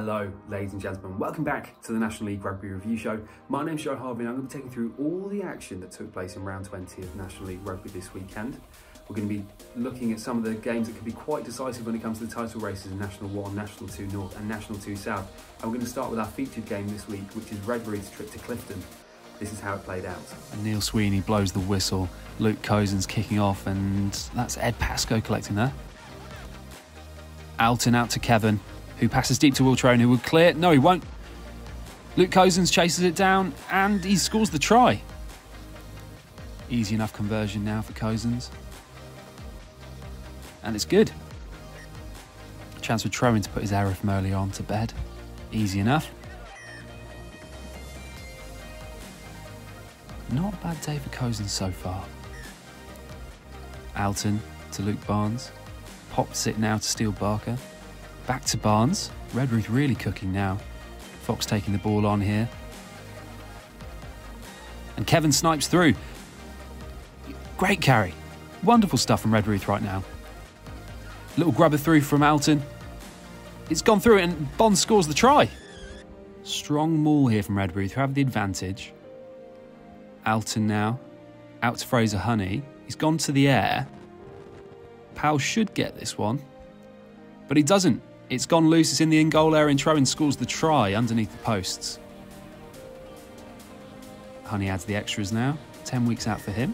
Hello ladies and gentlemen, welcome back to the National League Rugby Review Show. My name's Harvey and I'm going to be taking through all the action that took place in round 20 of National League Rugby this weekend. We're going to be looking at some of the games that could be quite decisive when it comes to the title races in National 1, National 2 North and National 2 South. And we're going to start with our featured game this week, which is Redruth's trip to Clifton. This is how it played out. And Neil Sweeney blows the whistle, Luke Cozen's kicking off, and that's Ed Pascoe collecting there. Alton out to Kevin, who passes deep to Will Trone, who would clear. No, he won't. Luke Cozen's chases it down, and he scores the try. Easy enough conversion now for Cozen's. And it's good. A chance for Trone to put his error from earlier on to bed. Easy enough. Not a bad day for Cozen so far. Alton to Luke Barnes. Pops it now to Steele Barker. Back to Barnes. Redruth really cooking now. Fox taking the ball on here. And Kevin snipes through. Great carry. Wonderful stuff from Redruth right now. Little grubber through from Alton. It's gone through and Bond scores the try. Strong maul here from Redruth, who have the advantage. Alton now, out to Fraser Honey. He's gone to the air. Powell should get this one, but he doesn't. It's gone loose, it's in the in-goal area, and Trowan scores the try underneath the posts. Honey adds the extras now, 10 weeks out for him.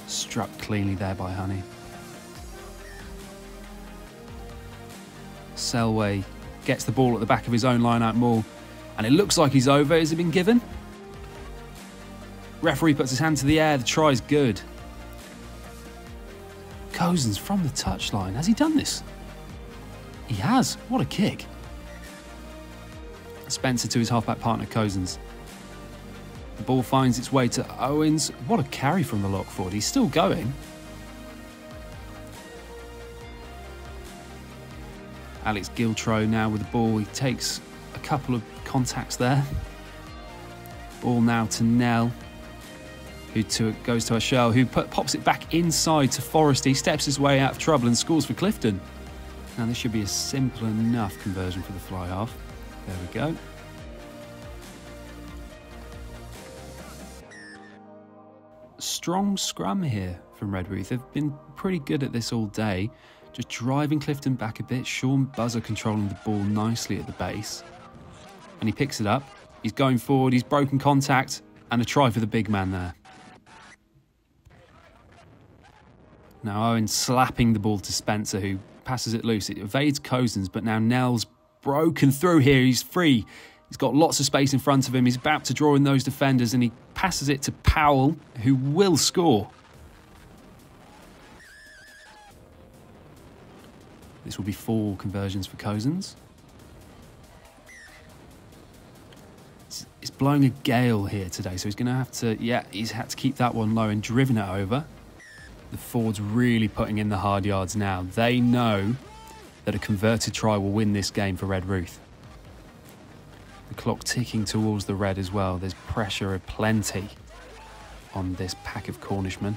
Struck cleanly there by Honey. Selway gets the ball at the back of his own line-out maul. And it looks like he's over. Has it been given? Referee puts his hand to the air. The try's good. Cozen's from the touchline. Has he done this? He has. What a kick. Spencer to his halfback partner, Cozen's. The ball finds its way to Owens. What a carry from the lock forward. He's still going. Alex Giltro now with the ball. He takes a couple of contacts there. Ball now to Nell, who goes to Herschel, who pops it back inside to Forrest. He steps his way out of trouble and scores for Clifton. Now this should be a simple enough conversion for the fly half. There we go. Strong scrum here from Redruth. They've been pretty good at this all day. Just driving Clifton back a bit. Sean Buzzer controlling the ball nicely at the base. And he picks it up. He's going forward. He's broken contact. And a try for the big man there. Now Owen slapping the ball to Spencer, who passes it loose. It evades Cozen's, but now Nell's broken through here. He's free. He's got lots of space in front of him. He's about to draw in those defenders, and he passes it to Powell, who will score. This will be 4 conversions for Cozen's. It's blowing a gale here today, so he's going to have to, he's had to keep that one low and driven it over. The forwards really putting in the hard yards now. They know that a converted try will win this game for Redruth. The clock ticking towards the red as well. There's pressure aplenty on this pack of Cornishmen.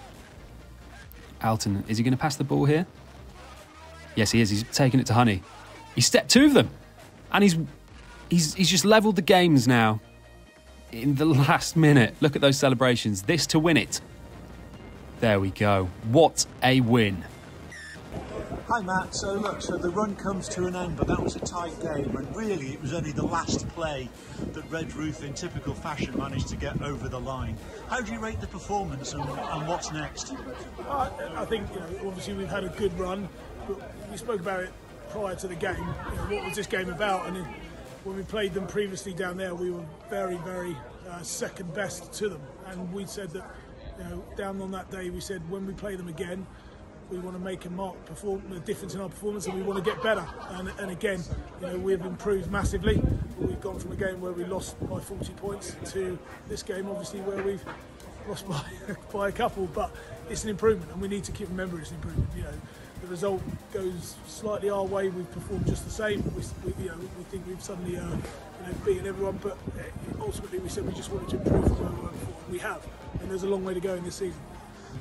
Alton, is he going to pass the ball here? Yes, he is. He's taking it to Honey. He's stepped 2 of them. And he's just levelled the games now. In the last minute. Look at those celebrations. This to win it. There we go. What a win. Hi Matt, so the run comes to an end, but that was a tight game, and really it was only the last play that Redruth in typical fashion managed to get over the line. How do you rate the performance and what's next? I think, obviously we've had a good run, but we spoke about it prior to the game. What was this game about? And when we played them previously down there, we were very, very second best to them, and we said that, down on that day, we said when we play them again, we want to make a difference in our performance, and we want to get better. And again, we've improved massively. We've gone from a game where we lost by 40 points to this game, obviously, where we've lost by a couple. But it's an improvement, and we need to keep remembering it's an improvement. The result goes slightly our way. We've performed just the same. We think we've suddenly beaten everyone, but ultimately we said we just wanted to improve from where we were before. We have, and there's a long way to go in this season.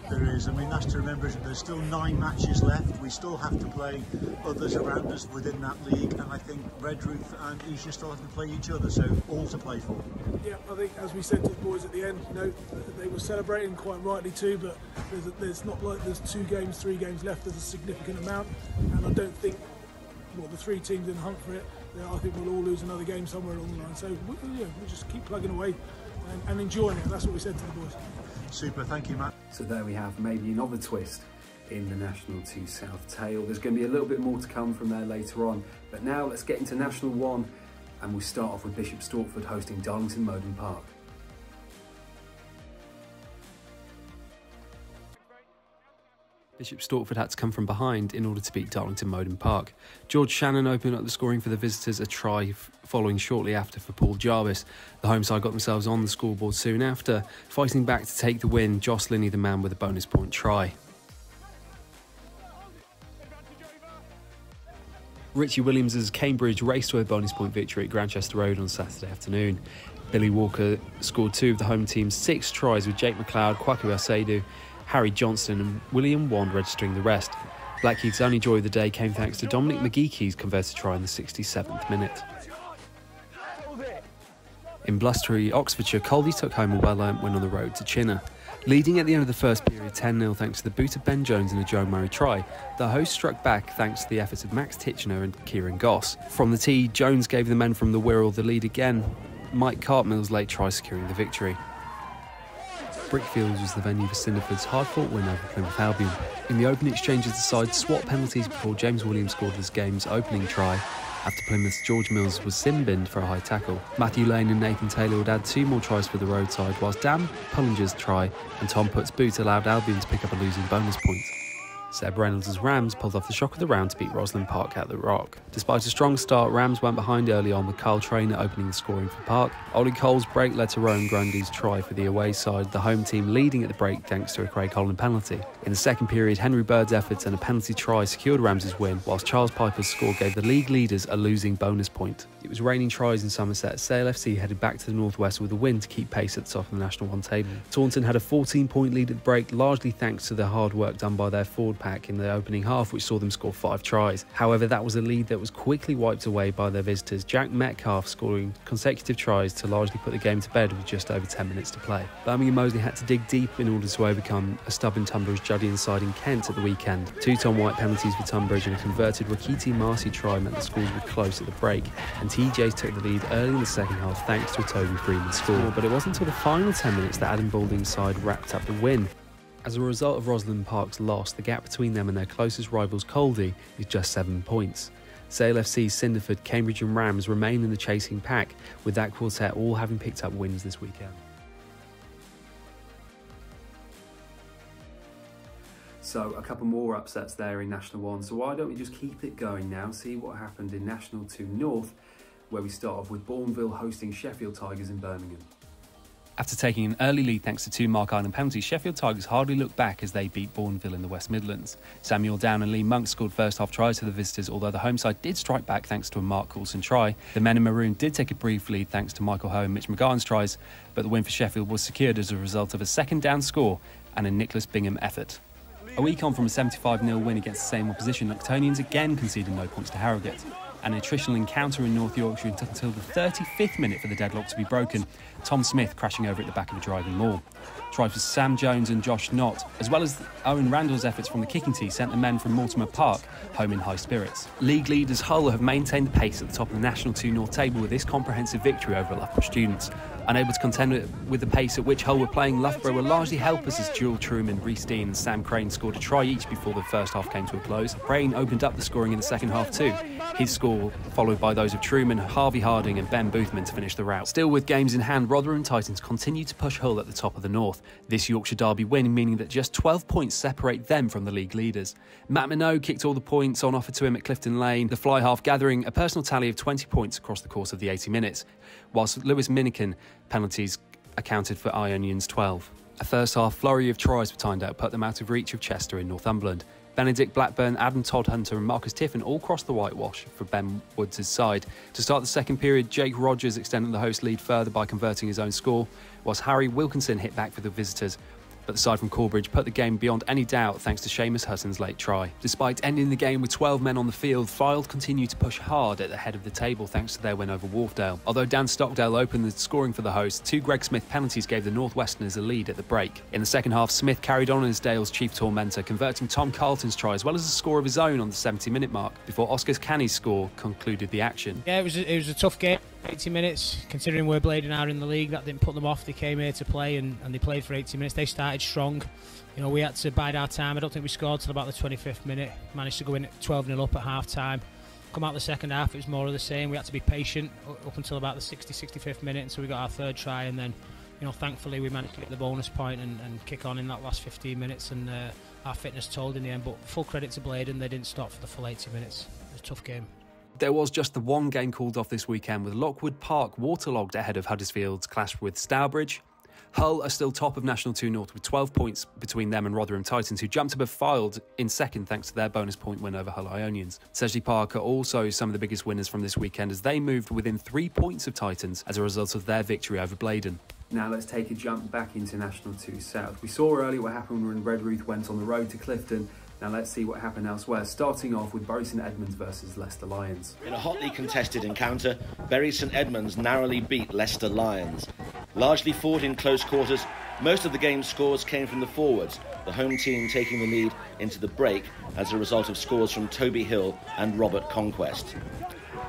There is. I mean, that's to remember, there's still 9 matches left. We still have to play others around us within that league, and I think Redruth and Esher still have to play each other, so all to play for. Yeah, I think as we said to the boys at the end, you know, they were celebrating quite rightly too, but there's not like there's 2 games, 3 games left. There's a significant amount, and I don't think the 3 teams in the hunt for it. I think we'll all lose another game somewhere along the line. So we'll just keep plugging away and enjoying it. That's what we said to the boys. Super, thank you, Matt. So there we have maybe another twist in the National 2 South tale. There's going to be a little bit more to come from there later on. But now let's get into National 1, and we'll start off with Bishop Stortford hosting Darlington Moden Park. Bishop Stortford had to come from behind in order to beat Darlington Moden Park. George Shannon opened up the scoring for the visitors, a try following shortly after for Paul Jarvis. The home side got themselves on the scoreboard soon after, fighting back to take the win. Joss Linney, the man with a bonus point try. Richie Williams' Cambridge raced to a bonus point victory at Grantchester Road on Saturday afternoon. Billy Walker scored 2 of the home team's 6 tries, with Jake McLeod, Kwaku Asadu, Harry Johnston and William Wand registering the rest. Blackheath's only joy of the day came thanks to Dominic McGeekey's converted try in the 67th minute. In blustery Oxfordshire, Colby took home a well-earned win on the road to Chinner. Leading at the end of the first period 10-0 thanks to the boot of Ben Jones and a Joe Murray try, the hosts struck back thanks to the efforts of Max Titchener and Kieran Goss. From the tee, Jones gave the men from the Wirral the lead again, Mike Cartmill's late try securing the victory. Brickfields was the venue for Cinderford's hard-fought win over Plymouth Albion. In the opening exchanges, the side swapped penalties before James Williams scored this game's opening try, after Plymouth's George Mills was sin-binned for a high tackle. Matthew Lane and Nathan Taylor would add 2 more tries for the roadside, whilst Dan Pullinger's try and Tom Putt's boot allowed Albion to pick up a losing bonus point. Seb Reynolds' Rams pulled off the shock of the round to beat Roslyn Park at the Rock. Despite a strong start, Rams went behind early on, with Carl Traynor opening the scoring for Park. Ollie Cole's break led to Rowan Grundy's try for the away side, the home team leading at the break thanks to a Craig Holland penalty. In the second period, Henry Bird's efforts and a penalty try secured Rams' win, whilst Charles Piper's score gave the league leaders a losing bonus point. It was raining tries in Somerset. Sale FC headed back to the northwest with a win to keep pace at the top of the National 1 table. Taunton had a 14-point lead at the break, largely thanks to the hard work done by their forward pack in the opening half, which saw them score 5 tries. However, that was a lead that was quickly wiped away by their visitors, Jack Metcalf scoring consecutive tries to largely put the game to bed with just over 10 minutes to play. Birmingham Moseley had to dig deep in order to overcome a stubborn Tunbridge Juddie side in Kent at the weekend. 2 Tom White penalties for Tunbridge and a converted Rakiti Marcy try meant the scores were close at the break, and TJs took the lead early in the second half thanks to a Toby Freeman score. But it wasn't until the final 10 minutes that Adam Balding's side wrapped up the win. As a result of Roslyn Park's loss, the gap between them and their closest rivals Coldy is just 7 points. Sale FC, Cinderford, Cambridge and Rams remain in the chasing pack, with that quartet all having picked up wins this weekend. So a couple more upsets there in National 1, so why don't we just keep it going now, see what happened in National 2 North, where we start off with Bourneville hosting Sheffield Tigers in Birmingham. After taking an early lead thanks to 2 Mark Island penalties, Sheffield Tigers hardly looked back as they beat Bourneville in the West Midlands. Samuel Down and Lee Monk scored first half tries for the visitors, although the home side did strike back thanks to a Mark Coulson try. The men in maroon did take a brief lead thanks to Michael Ho and Mitch McGowan's tries, but the win for Sheffield was secured as a result of a second down score and a Nicholas Bingham effort. A week on from a 75-0 win against the same opposition, Luctonians again conceded no points to Harrogate. An attritional encounter in North Yorkshire took until the 35th minute for the deadlock to be broken, Tom Smith crashing over at the back of a driving maul. Tries for Sam Jones and Josh Knott, as well as Owen Randall's efforts from the kicking tee, sent the men from Mortimer Park home in high spirits. League leaders Hull have maintained the pace at the top of the National 2 North table with this comprehensive victory over Loughborough students. Unable to contend with the pace at which Hull were playing, Loughborough were largely helpless as Jewel Truman, Rhys Dean and Sam Crane scored a try each before the first half came to a close. Crane opened up the scoring in the second half too. His score followed by those of Truman, Harvey Harding and Ben Boothman to finish the rout. Still with games in hand, Rotherham Titans continue to push Hull at the top of the North. This Yorkshire Derby win meaning that just 12 points separate them from the league leaders. Matt Minogue kicked all the points on offer to him at Clifton Lane, the fly half gathering a personal tally of 20 points across the course of the 80 minutes, whilst Lewis Minikin penalties accounted for Ionian's 12. A first half flurry of tries for Tyndale put them out of reach of Chester in Northumberland. Benedict Blackburn, Adam Todd-Hunter and Marcus Tiffin all crossed the whitewash for Ben Woods' side. To start the second period, Jake Rogers extended the host lead further by converting his own score, whilst Harry Wilkinson hit back for the visitors. but the side from Corbridge put the game beyond any doubt thanks to Seamus Hutton's late try. Despite ending the game with 12 men on the field, Fylde continued to push hard at the head of the table thanks to their win over Wharfdale. Although Dan Stockdale opened the scoring for the hosts, 2 Greg Smith penalties gave the Northwesterners a lead at the break. In the second half, Smith carried on as Dale's chief tormentor, converting Tom Carlton's try as well as a score of his own on the 70-minute mark before Oscar Canny's score concluded the action. Yeah, it was a tough game. 80 minutes, considering we're blading out in the league, that didn't put them off. They came here to play and they played for 80 minutes. They started strong. You know, we had to bide our time. I don't think we scored till about the 25th minute. Managed to go in at 12-0 up at half time. Come out the second half, it was more of the same. We had to be patient up until about the 65th minute until we got our third try, and then, you know, thankfully we managed to get the bonus point and kick on in that last 15 minutes, and our fitness told in the end. But full credit to Bladen, they didn't stop for the full 80 minutes. It was a tough game. There was just the one game called off this weekend, with Lockwood Park waterlogged ahead of Huddersfield's clash with Stourbridge. Hull are still top of National 2 North with 12 points between them and Rotherham Titans, who jumped above Fylde in second thanks to their bonus point win over Hull Ionians. Sedgley Park are also some of the biggest winners from this weekend, as they moved within 3 points of Titans as a result of their victory over Bladen. Now let's take a jump back into National 2 South. We saw earlier what happened when Redruth went on the road to Clifton. Now let's see what happened elsewhere, starting off with Bury St Edmunds versus Leicester Lions. In a hotly contested encounter, Bury St Edmunds narrowly beat Leicester Lions. Largely fought in close quarters, most of the game's scores came from the forwards, the home team taking the lead into the break as a result of scores from Toby Hill and Robert Conquest.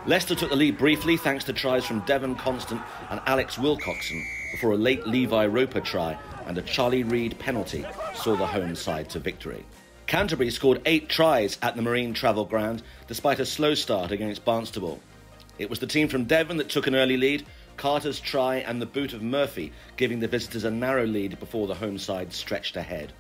Leicester took the lead briefly thanks to tries from Devon Constant and Alex Wilcoxon before a late Levi Roper try and a Charlie Reid penalty saw the home side to victory. Canterbury scored 8 tries at the Marine Travel Ground despite a slow start against Barnstable. It was the team from Devon that took an early lead, Carter's try and the boot of Murphy giving the visitors a narrow lead before the home side stretched ahead.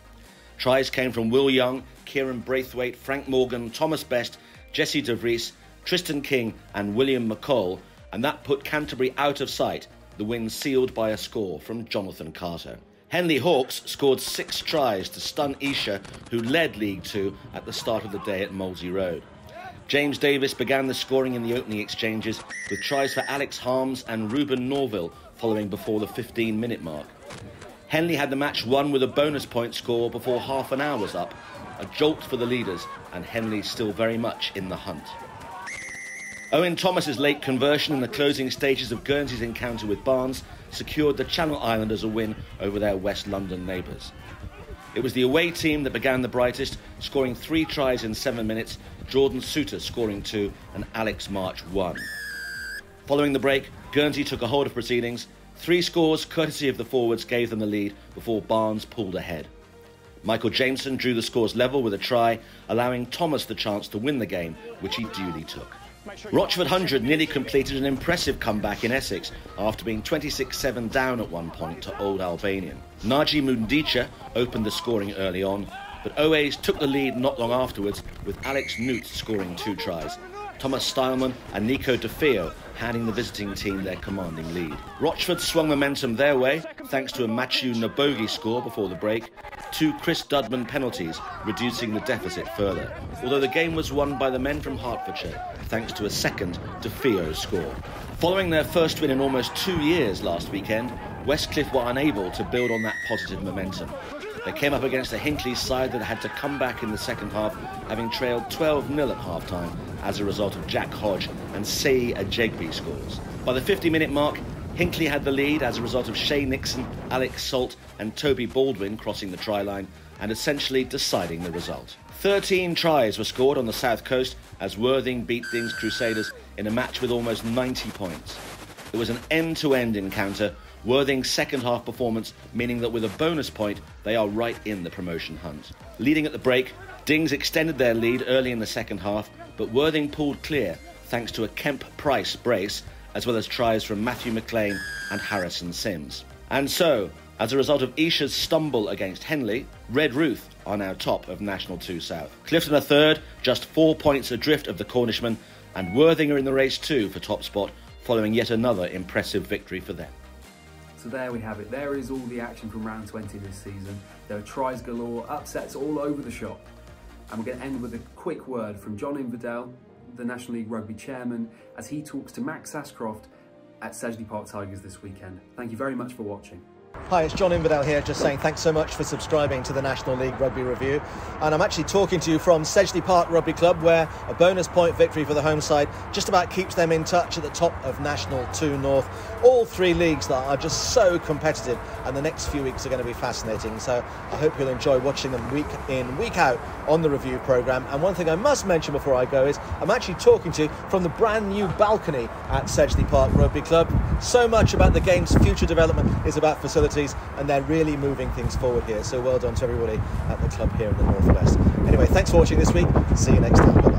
Tries came from Will Young, Kieran Braithwaite, Frank Morgan, Thomas Best, Jesse De Vries, Tristan King and William McCall, and that put Canterbury out of sight, the win sealed by a score from Jonathan Carter. Henley Hawks scored 6 tries to stun Esher, who led League 2 at the start of the day at Molesey Road. James Davis began the scoring in the opening exchanges, with tries for Alex Harms and Ruben Norville following before the 15-minute mark. Henley had the match won with a bonus point score before half an hour was up, a jolt for the leaders, and Henley still very much in the hunt. Owen Thomas's late conversion in the closing stages of Guernsey's encounter with Barnes secured the Channel Islanders a win over their West London neighbours. It was the away team that began the brightest, scoring 3 tries in 7 minutes, Jordan Suter scoring 2 and Alex March 1. Following the break, Guernsey took a hold of proceedings. 3 scores, courtesy of the forwards, gave them the lead before Barnes pulled ahead. Michael Jameson drew the scores level with a try, allowing Thomas the chance to win the game, which he duly took. Rochford 100 nearly completed an impressive comeback in Essex after being 26-7 down at one point to Old Albanian. Naji Mundicha opened the scoring early on, but OAs took the lead not long afterwards, with Alex Newt scoring 2 tries. Thomas Stileman and Nico DeFeo handing the visiting team their commanding lead. Rochford swung momentum their way thanks to a Machu Nabogi score before the break, 2 Chris Dudman penalties reducing the deficit further, although the game was won by the men from Hertfordshire thanks to a second DeFeo score. Following their first win in almost 2 years last weekend, Westcliff were unable to build on that positive momentum. They came up against a Hinckley side that had to come back in the second half, having trailed 12-0 at half-time as a result of Jack Hodge and Sei Ajegbi scores. By the 50-minute mark, Hinckley had the lead as a result of Shay Nixon, Alex Salt and Toby Baldwin crossing the try line and essentially deciding the result. 13 tries were scored on the south coast as Worthing beat Dings Crusaders in a match with almost 90 points. It was an end-to-end encounter, Worthing's second half performance meaning that with a bonus point they are right in the promotion hunt. Leading at the break, Dings extended their lead early in the second half, but Worthing pulled clear thanks to a Kemp Price brace as well as tries from Matthew McLean and Harrison Sims. And so, as a result of Esher's stumble against Henley, Redruth are now top of National 2 South. Clifton are third, just 4 points adrift of the Cornishmen, and Worthing are in the race too for top spot, following yet another impressive victory for them. So there we have it. There is all the action from round 20 this season. There are tries galore, upsets all over the shop. And we're going to end with a quick word from John Inverdale, the National League Rugby chairman, as he talks to Max Sascroft at Sedgley Park Tigers this weekend. Thank you very much for watching. Hi, it's John Inverdale here, just saying thanks so much for subscribing to the National League Rugby Review. And I'm actually talking to you from Sedgley Park Rugby Club, where a bonus point victory for the home side just about keeps them in touch at the top of National 2 North. All three leagues that are just so competitive, and the next few weeks are going to be fascinating. So I hope you'll enjoy watching them week in, week out on the review programme. And one thing I must mention before I go is I'm actually talking to you from the brand new balcony at Sedgley Park Rugby Club. So much about the game's future development is about facilities, and they're really moving things forward here. So well done to everybody at the club here in the Northwest. Anyway, thanks for watching this week. See you next time. Bye-bye.